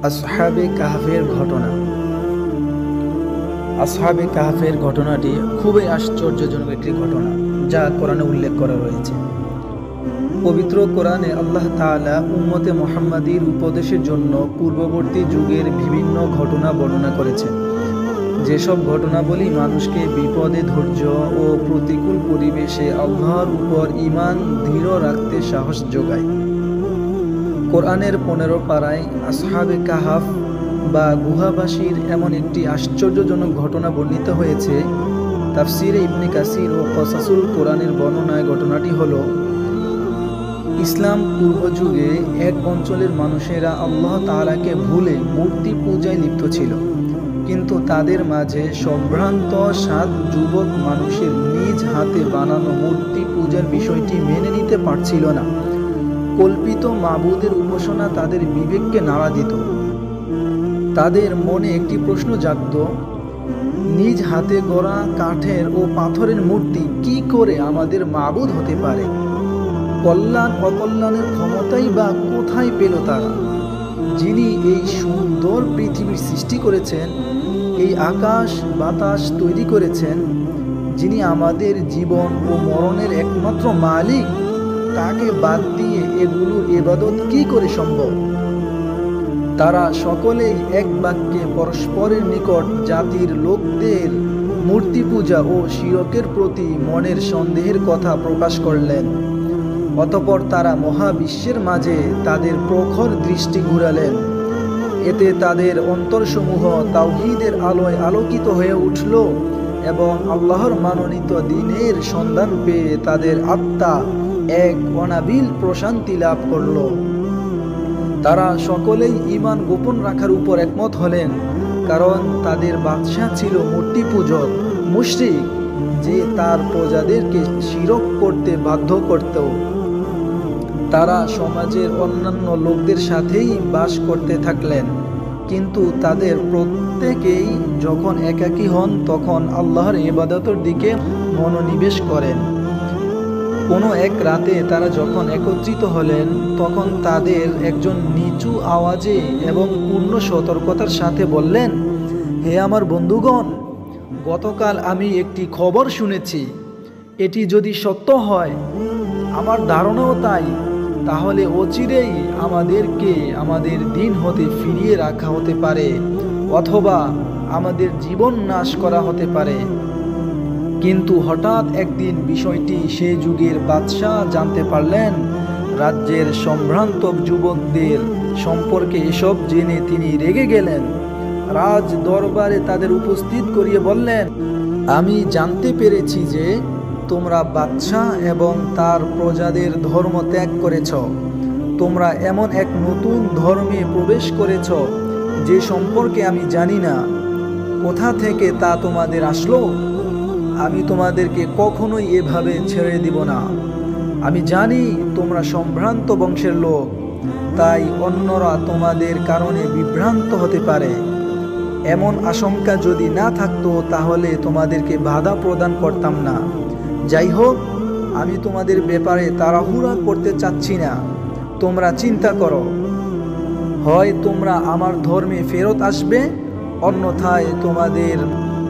আসহাবে কাহফের ঘটনা। আসহাবে কাহফের ঘটনাটি খুবই আশ্চর্যজনক একটি ঘটনা, যা কোরআনে উল্লেখ করা রয়েছে। পবিত্র কোরআনে আল্লাহ তাআলা উম্মতে মুহাম্মাদীর উপদেশের জন্য পূর্ববর্তী যুগের বিভিন্ন ঘটনা বর্ণনা করেছেন, যেসব ঘটনাবলী মানুষকে বিপদে ধৈর্য ও প্রতিকূল পরিবেশে আল্লাহর উপর ঈমান দৃঢ় রাখতে সাহস যোগায়। কোরআনের 15 পারায় আসহাবে কাহফ বা গুহাবাসীর এমন একটি আশ্চর্যজনক ঘটনা বর্ণিত হয়েছে। তাফসিরে ইবনে কাসির ও কসাসুল কোরআনের বর্ণনায় ঘটনাটি হলো, ইসলাম পূর্ব যুগে এক অঞ্চলের মানুষেরা আল্লাহ তাআলাকে ভুলে মূর্তি পূজায় লিপ্ত ছিল, কিন্তু তাদের মাঝে সম্ভ্রান্ত 7 যুবক মানুষের নিজ হাতে বানানো মূর্তি পূজার বিষয়টি মেনে নিতে পারছিল না। কল্পিত মাবুদের উপাসনা তাদের বিবেককে নাড়া দিত। তাদের মনে একটি প্রশ্ন জাগত, নিজ হাতে গড়া কাঠের ও পাথরের মূর্তি কি করে আমাদের মাবুদ হতে পারে? কল্যাণ অকল্যাণের ক্ষমতাই বা কোথায় পেল তারা? যিনি এই সুন্দর পৃথিবীর সৃষ্টি করেছেন, এই আকাশ বাতাস তৈরি করেছেন, যিনি আমাদের জীবন ও মরণের একমাত্র মালিক, তাকে বাদ দিয়ে এগুলোর ইবাদত কি করে সম্ভব? তারা সকলেই এক বাক্যে পরস্পরের নিকট জাতির লোকদের মূর্তি পূজা ও শিরকের প্রতি মনের সন্দেহের কথা প্রকাশ করলেন। অতঃপর তারা মহাবিশ্বের মাঝে তাদের প্রখর দৃষ্টি ঘুরালেন। এতে তাদের অন্তরসমূহ তাওহীদের আলোয় আলোকিত হয়ে উঠল এবং আল্লাহর মনোনীত দ্বীনের সন্ধান পেয়ে তাদের আত্মা এক অনাবিল প্রশান্তি লাভ করল। তারা সকলেই ঈমান গোপন রাখার উপর একমত হলেন, কারণ তাদের বাদশাহ ছিল মূর্তি পূজক মুশরিক, যে তার প্রজাদেরকে শিরক করতে বাধ্য করত। তারা সমাজের অন্যান্য লোকদের সাথেই বাস করতে থাকলেন, কিন্তু তাদের প্রত্যেকেই যখন একাকী হন তখন আল্লাহর ইবাদতের দিকে মনোনিবেশ করেন। কোনো এক রাতে তারা যখন একত্রিত হলেন, তখন তাদের একজন নিচু আওয়াজে এবং পূর্ণ সতর্কতার সাথে বললেন, হে আমার বন্ধুগণ, গতকাল আমি একটি খবর শুনেছি। এটি যদি সত্য হয়, আমার ধারণাও তাই, তাহলে অচিরেই আমাদেরকে আমাদের দিন হতে ফিরিয়ে রাখা হতে পারে, অথবা আমাদের জীবন নাশ করা হতে পারে। কিন্তু হঠাৎ একদিন বিষয়টি সে যুগের বাদশাহ জানতে পারলেন। রাজ্যের সম্ভ্রান্ত যুবকদের সম্পর্কে এসব জেনে তিনি রেগে গেলেন। রাজ দরবারে তাদের উপস্থিত করিয়ে বললেন, আমি জানতে পেরেছি যে তোমরা বাদশাহ এবং তার প্রজাদের ধর্ম ত্যাগ করেছ। তোমরা এমন এক নতুন ধর্মে প্রবেশ করেছ যে সম্পর্কে আমি জানি না। কোথা থেকে তা তোমাদের আসলো? আমি তোমাদেরকে কখনোই এভাবে ছেড়ে দিব না। আমি জানি তোমরা সম্ভ্রান্ত বংশের লোক, তাই অন্যরা তোমাদের কারণে বিভ্রান্ত হতে পারে। এমন আশঙ্কা যদি না থাকতো তাহলে তোমাদেরকে বাধা প্রদান করতাম না। যাই হোক, আমি তোমাদের ব্যাপারে তাড়াহুড়া করতে চাচ্ছি না। তোমরা চিন্তা করো, হয় তোমরা আমার ধর্মে ফেরত আসবে, অন্যথায় তোমাদের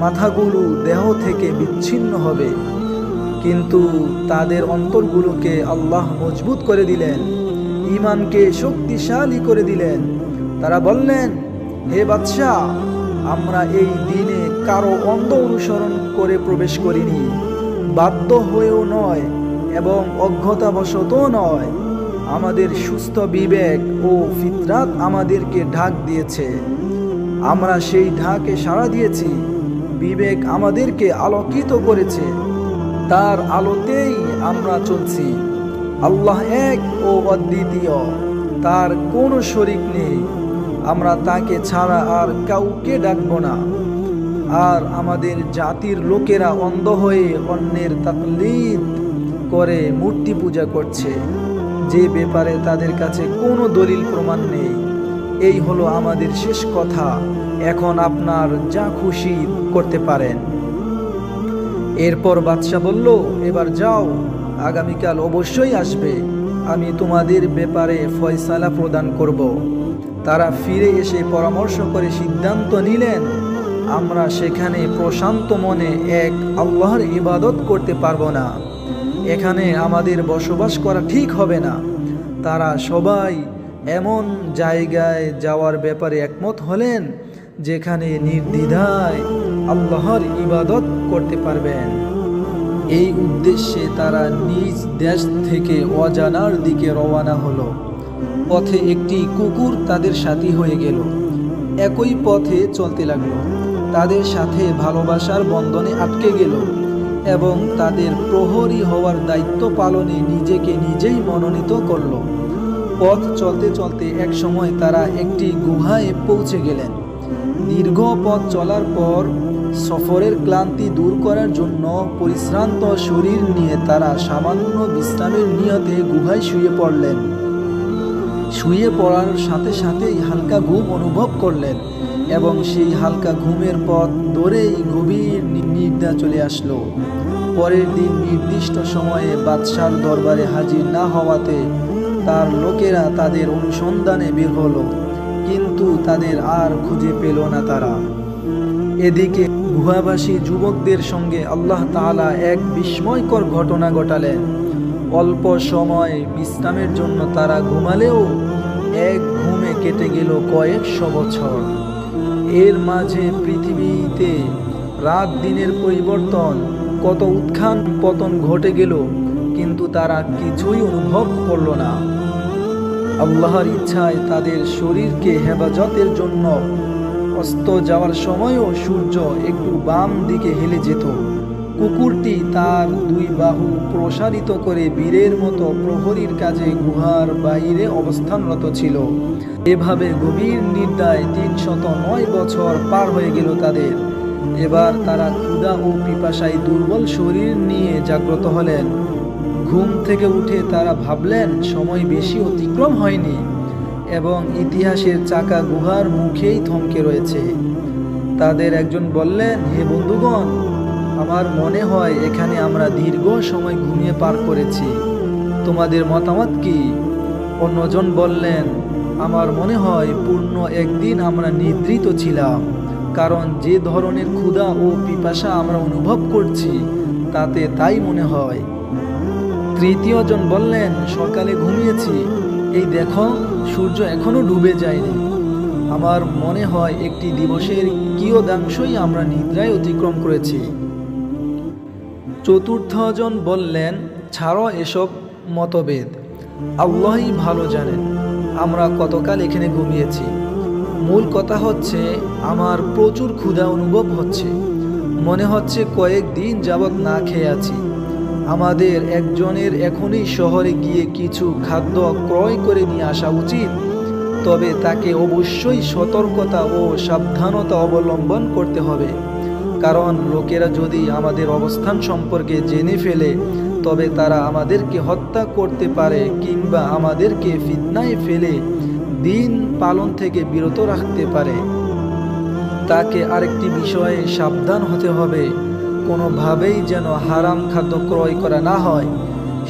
মাথাগুলো দেহ থেকে বিচ্ছিন্ন হবে। কিন্তু তাদের অন্তরগুলোকে আল্লাহ মজবুত করে দিলেন, ঈমানকে শক্তিশালী করে দিলেন। তারা বললেন, হে বাদশাহ, আমরা এই দিনে কারো অন্ধ অনুসরণ করে প্রবেশ করিনি, বাধ্য হয়েও নয় এবং অজ্ঞতাবশতও নয়। আমাদের সুস্থ বিবেক ও ফিতরাত আমাদেরকে ঢাক দিয়েছে। আমরা সেই ঢাকে সাড়া দিয়েছি। বিবেক আমাদেরকে আলোকিত করেছে, তার আলোতেই আমরা চলছি। আল্লাহ এক ও অদ্বিতীয়, তার কোনো শরিক নেই। আমরা তাকে ছাড়া আর কাউকে ডাকব না। আর আমাদের জাতির লোকেরা অন্ধ হয়ে অন্যের তাকলিদ করে মূর্তি পূজা করছে, যে ব্যাপারে তাদের কাছে কোনো দলিল প্রমাণ নেই। এই হলো আমাদের শেষ কথা। এখন আপনার যা খুশি করতে পারেন। এরপর বাদশাহ বলল, এবার যাও, আগামীকাল অবশ্যই আসবে, আমি তোমাদের ব্যাপারে ফয়সালা প্রদান করব। তারা ফিরে এসে পরামর্শ করে সিদ্ধান্ত নিলেন, আমরা সেখানে প্রশান্ত মনে এক আল্লাহর ইবাদত করতে পারবো না, এখানে আমাদের বসবাস করা ঠিক হবে না। তারা সবাই এমন জায়গায় যাওয়ার ব্যাপারে একমত হলেন যেখানে নির্দ্বিধায় আল্লাহর ইবাদত করতে পারবেন। এই উদ্দেশ্যে তারা নিজ দেশ থেকে অজানার দিকে রওনা হলো। পথে একটি কুকুর তাদের সাথী হয়ে গেল। একই পথে চলতে লাগলো, তাদের সাথে ভালোবাসার বন্ধনে আটকে গেল এবং তাদের প্রহরী হওয়ার দায়িত্ব পালনে নিজেকে নিজেই মনোনীত করল। পথ চলতে চলতে এক সময় তারা একটি গুহায় পৌঁছে গেলেন। দীর্ঘ পথ চলার পর সফরের ক্লান্তি দূর করার জন্য পরিশ্রান্ত শরীর নিয়ে তারা সামান্য বিশ্রামের নিয়তে গুহায় শুয়ে পড়লেন। শুয়ে পড়ার সাথে সাথেই হালকা ঘুম অনুভব করলেন এবং সেই হালকা ঘুমের পথ ধরেই গভীর নিদ্রা চলে আসলো। পরের দিন নির্দিষ্ট সময়ে বাদশার দরবারে হাজির না হওয়াতে তার লোকেরা তাদের অনুসন্ধানে বের হলো, কিন্তু তাদের আর খুঁজে পেল না তারা। এদিকে গুহাবাসী যুবকদের সঙ্গে আল্লাহ তাআলা এক বিস্ময়কর ঘটনা ঘটালেন। অল্প সময় বিশ্রামের জন্য তারা ঘুমালেও এক ঘুমে কেটে গেল কয়েকশো বছর। এর মাঝে পৃথিবীতে রাত দিনের পরিবর্তন, কত উত্থান পতন ঘটে গেল, কিন্তু তারা কিছুই অনুভব করল না। আল্লাহর ইচ্ছায় তাদের শরীরকে হেফাজতের জন্য অস্ত যাওয়ার সময়ও সূর্য একটু বাম দিকে হেলে যেত। কুকুরটি তার দুই বাহু প্রসারিত করে বীরের মতো প্রহরীর কাজে গুহার বাইরে অবস্থানরত ছিল। এভাবে গভীর নিদ্রায় 309 বছর পার হয়ে গেল তাদের। এবার তারা ক্ষুধা ও পিপাসায় দুর্বল শরীর নিয়ে জাগ্রত হলেন। ঘুম থেকে উঠে তারা ভাবলেন সময় বেশি অতিক্রম হয়নি এবং ইতিহাসের চাকা গুহার মুখেই থমকে রয়েছে। তাদের একজন বললেন, হে বন্ধুগণ, আমার মনে হয় এখানে আমরা দীর্ঘ সময় ঘুমিয়ে পার করেছি। তোমাদের মতামত কি? অন্যজন বললেন, আমার মনে হয় পূর্ণ একদিন আমরা নিদ্রিত ছিলাম, কারণ যে ধরনের ক্ষুধা ও পিপাসা আমরা অনুভব করছি তাতে তাই মনে হয়। তৃতীয় জন বললেন, সকালে ঘুমিয়েছি, এই দেখো সূর্য এখনো ডুবে যায়নি। আমার মনে হয় একটি দিবসের কিয়দাংশই আমরা নিদ্রায় অতিক্রম করেছি। চতুর্থ জন বললেন, ছাড়ো এসব মতভেদ, আল্লাহই ভালো জানেন আমরা কতকাল এখানে ঘুমিয়েছি। মূল কথা হচ্ছে আমার প্রচুর ক্ষুধা অনুভব হচ্ছে, মনে হচ্ছে কয়েকদিন যাবৎ না খেয়ে আছি। আমাদের একজনের এখনই শহরে গিয়ে কিছু খাদ্য ক্রয় করে নিয়ে আসা উচিত, তবে তাকে অবশ্যই সতর্কতা ও সাবধানতা অবলম্বন করতে হবে, কারণ লোকেরা যদি আমাদের অবস্থান সম্পর্কে জেনে ফেলে তবে তারা আমাদেরকে হত্যা করতে পারে কিংবা আমাদেরকে ফিতনায় ফেলে দিন পালন থেকে বিরত রাখতে পারে। তাকে আরেকটি বিষয়ে সাবধান হতে হবে, কোনোভাবেই যেন হারাম খাদ্য ক্রয় করা না হয়,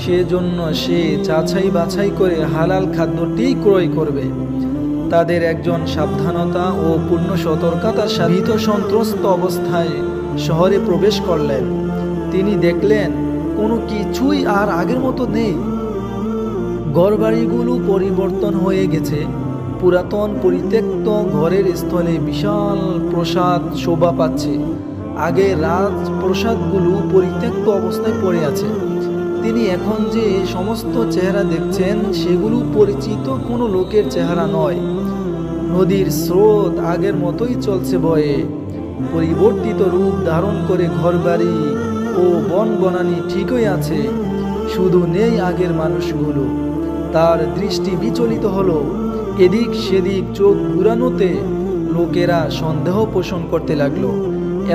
সেজন্য সে যাচাই বাছাই করে হালাল খাদ্যটি ক্রয় করবে। তাদের একজন সাবধানতা ও পূর্ণ সতর্কতার সাথে সন্ত্রস্ত অবস্থায় শহরে প্রবেশ করলেন। তিনি দেখলেন কোনো কিছুই আর আগের মতো নেই। ঘরবাড়িগুলো পরিবর্তন হয়ে গেছে। পুরাতন পরিত্যক্ত ঘরের স্থলে বিশাল প্রাসাদ শোভা পাচ্ছে। আগে রাজপ্রাসাদগুলো পরিত্যক্ত অবস্থায় পড়ে আছে। তিনি এখন যে সমস্ত চেহারা দেখছেন সেগুলো পরিচিত কোনো লোকের চেহারা নয়। নদীর স্রোত আগের মতোই চলছে বয়ে, পরিবর্তিত রূপ ধারণ করে ঘরবাড়ি ও বনবনানী ঠিকই আছে, শুধু নেই আগের মানুষগুলো। তার দৃষ্টি বিচলিত হলো। এদিক সেদিক চোখ ঘুরানোতে লোকেরা সন্দেহ পোষণ করতে লাগলো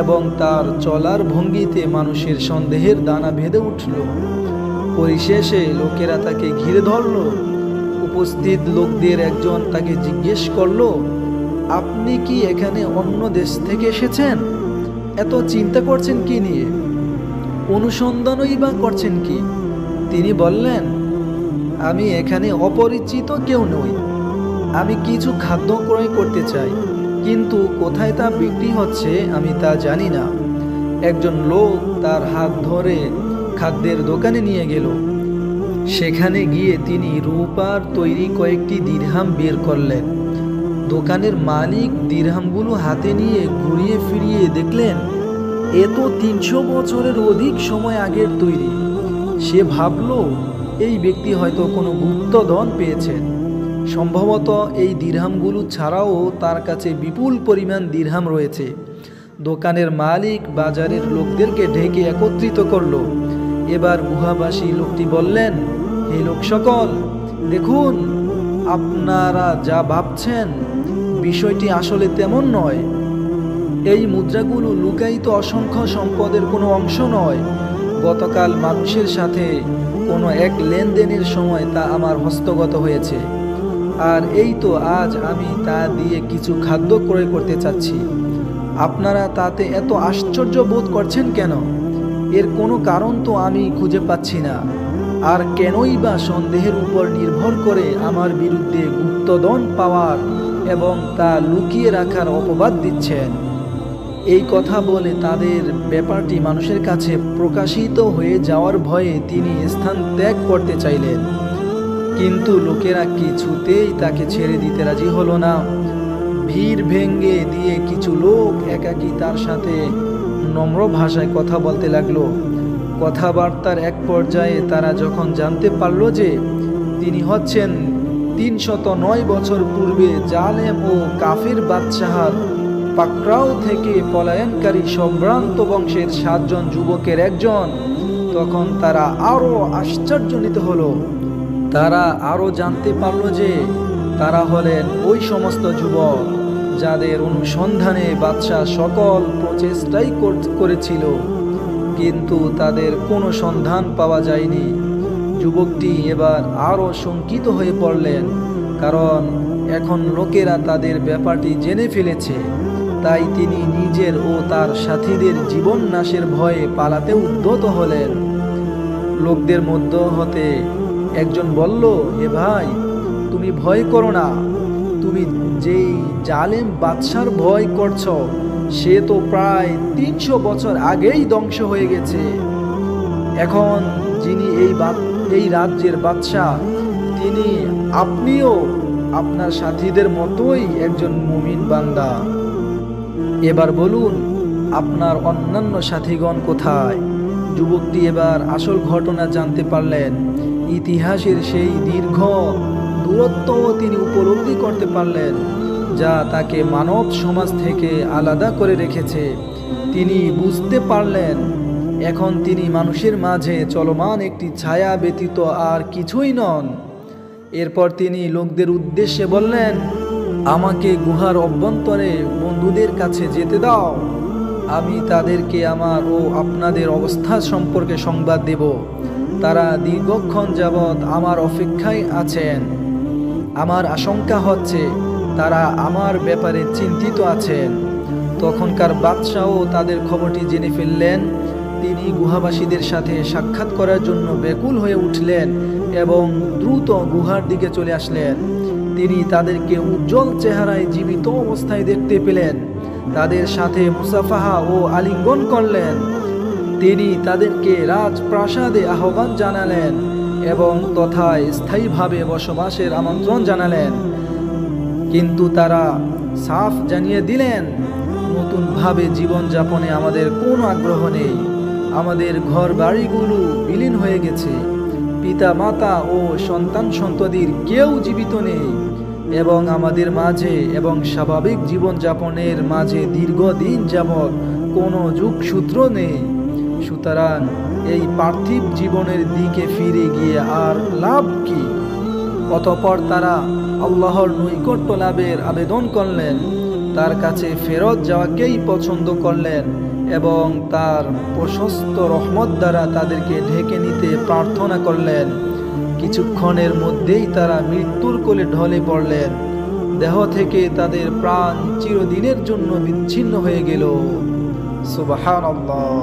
এবং তার চলার ভঙ্গিতে মানুষের সন্দেহের দানা বেঁধে উঠল। পরিশেষে লোকেরা তাকে ঘিরে ধরল। উপস্থিত লোকদের একজন তাকে জিজ্ঞেস করল, আপনি কি এখানে অন্য দেশ থেকে এসেছেন? এত চিন্তা করছেন কি নিয়ে? অনুসন্ধানই বা করছেন কি? তিনি বললেন, আমি এখানে অপরিচিত কেউ নই, আমি কিছু খাদ্য ক্রয় করতে চাই, কিন্তু কোথায় তা বিক্রি হচ্ছে আমি তা জানি না। একজন লোক তার হাত ধরে খাদ্যের দোকানে নিয়ে গেল। সেখানে গিয়ে তিনি রূপার তৈরি কয়েকটি দিরহাম বের করলেন। দোকানের মালিক দিরহামগুলো হাতে নিয়ে ঘুরিয়ে ফিরিয়ে দেখলেন এ তো ৩০০ বছরের অধিক সময় আগের তৈরি। সে ভাবল এই ব্যক্তি হয়তো কোনো গুপ্তধন পেয়েছেন। সম্ভবত এই দিরহামগুলো ছাড়াও তার কাছে বিপুল পরিমাণ দিরহাম রয়েছে। দোকানের মালিক বাজারের লোকদেরকে ডেকে একত্রিত করল। এবার গুহাবাসী লোকটি বললেন, হে লোক সকল, দেখুন, আপনারা যা ভাবছেন বিষয়টি আসলে তেমন নয়। এই মুদ্রাগুলো লুকায়িত অসংখ্য সম্পদের কোনো অংশ নয়। গতকাল মানুষের সাথে কোনো এক লেনদেনের সময় তা আমার হস্তগত হয়েছে, আর এই তো আজ আমি তা দিয়ে কিছু খাদ্য ক্রয় করতে চাচ্ছি। আপনারা তাতে এত আশ্চর্য বোধ করছেন কেন? এর কোনো কারণ তো আমি খুঁজে পাচ্ছি না। আর কেনই বা সন্দেহের উপর নির্ভর করে আমার বিরুদ্ধে গুপ্তধন পাওয়ার এবং তা লুকিয়ে রাখার অপবাদ দিচ্ছেন? এই কথা বলে তাদের ব্যাপারটি মানুষের কাছে প্রকাশিত হয়ে যাওয়ার ভয়ে তিনি স্থান ত্যাগ করতে চাইলেন, কিন্তু লোকেরা কিছুতেই তাকে ছেড়ে দিতে রাজি হলো না। ভিড় ভেঙে দিয়ে কিছু লোক একাকী তার সাথে নম্র ভাষায় কথা বলতে লাগলো। কথাবার্তার এক পর্যায়ে তারা যখন জানতে পারল যে তিনি হচ্ছেন ৩০৯ বছর পূর্বে জালেম ও কাফির বাদশাহর পাকড়াও থেকে পলায়নকারী সম্ভ্রান্ত বংশের ৭ জন যুবকের একজন, তখন তারা আরও আশ্চর্যান্বিত হলো। তারা আরও জানতে পারল যে তারা হলেন ওই সমস্ত যুবক যাদের অনুসন্ধানে বাদশাহ সকল প্রচেষ্টাই করেছিল, কিন্তু তাদের কোনো সন্ধান পাওয়া যায়নি। যুবকটি এবার আরও শঙ্কিত হয়ে পড়লেন, কারণ এখন লোকেরা তাদের ব্যাপারটি জেনে ফেলেছে। তাই তিনি নিজের ও তার সাথীদের জীবন নাশের ভয়ে পালাতে উদ্যত হলেন। লোকদের মধ্য হতে একজন বলল, হে ভাই, তুমি ভয় করো না। তুমি যেই জালেম বাদশার ভয় করছ সে তো প্রায় ৩০০ বছর আগেই ধ্বংস হয়ে গেছে। এখন যিনি এই রাজ্যের বাদশাহ, তিনি আপনিও আপনার সাথীদের মতোই একজন মুমিন বান্দা। এবার বলুন, আপনার অন্যান্য সাথীগণ কোথায়? যুবকটি এবার আসল ঘটনা জানতে পারলেন। ইতিহাসের সেই দীর্ঘ দূরত্ব তিনি উপলব্ধি করতে পারলেন, যা তাকে মানব সমাজ থেকে আলাদা করে রেখেছে। তিনি বুঝতে পারলেন এখন তিনি মানুষের মাঝে চলমান একটি ছায়া ব্যতীত আর কিছুই নন। এরপর তিনি লোকদের উদ্দেশ্যে বললেন, আমাকে গুহার অভ্যন্তরে বন্ধুদের কাছে যেতে দাও। আমি তাদেরকে আমার ও আপনাদের অবস্থা সম্পর্কে সংবাদ দেব। তারা দীর্ঘক্ষণ যাবৎ আমার অপেক্ষায় আছেন। আমার আশঙ্কা হচ্ছে তারা আমার ব্যাপারে চিন্তিত আছেন। তখনকার বাদশাহও তাদের খবরটি জেনে ফেললেন। তিনি গুহাবাসীদের সাথে সাক্ষাৎ করার জন্য ব্যাকুল হয়ে উঠলেন এবং দ্রুত গুহার দিকে চলে আসলেন। তিনি তাদেরকে উজ্জ্বল চেহারায় জীবিত অবস্থায় দেখতে পেলেন। তাদের সাথে মুসাফাহা ও আলিঙ্গন করলেন। তিনি তাদেরকে রাজপ্রাসাদে আহ্বান জানালেন এবং তথায় স্থায়ীভাবে বসবাসের আমন্ত্রণ জানালেন। কিন্তু তারা সাফ জানিয়ে দিলেন, নতুনভাবে জীবনযাপনে আমাদের কোনো আগ্রহ নেই। আমাদের ঘর বাড়িগুলো বিলীন হয়ে গেছে। পিতা মাতা ও সন্তান সন্ততির কেউ জীবিত নেই এবং আমাদের মাঝে এবং স্বাভাবিক জীবনযাপনের মাঝে দীর্ঘদিন যাবৎ কোনো যোগসূত্র নেই। সুতরাং এই পার্থিব জীবনের দিকে ফিরে গিয়ে আর লাভ কি? অতঃপর তারা আল্লাহর নৈকট্য লাভের আবেদন করলেন, তার কাছে ফেরত যাওয়াকেই পছন্দ করলেন এবং তার প্রশস্ত রহমত দ্বারা তাদেরকে ঢেকে নিতে প্রার্থনা করলেন। কিছুক্ষণের মধ্যেই তারা মৃত্যুর কোলে ঢলে পড়লেন। দেহ থেকে তাদের প্রাণ চিরদিনের জন্য বিচ্ছিন্ন হয়ে গেল। সুবহানাল্লাহ।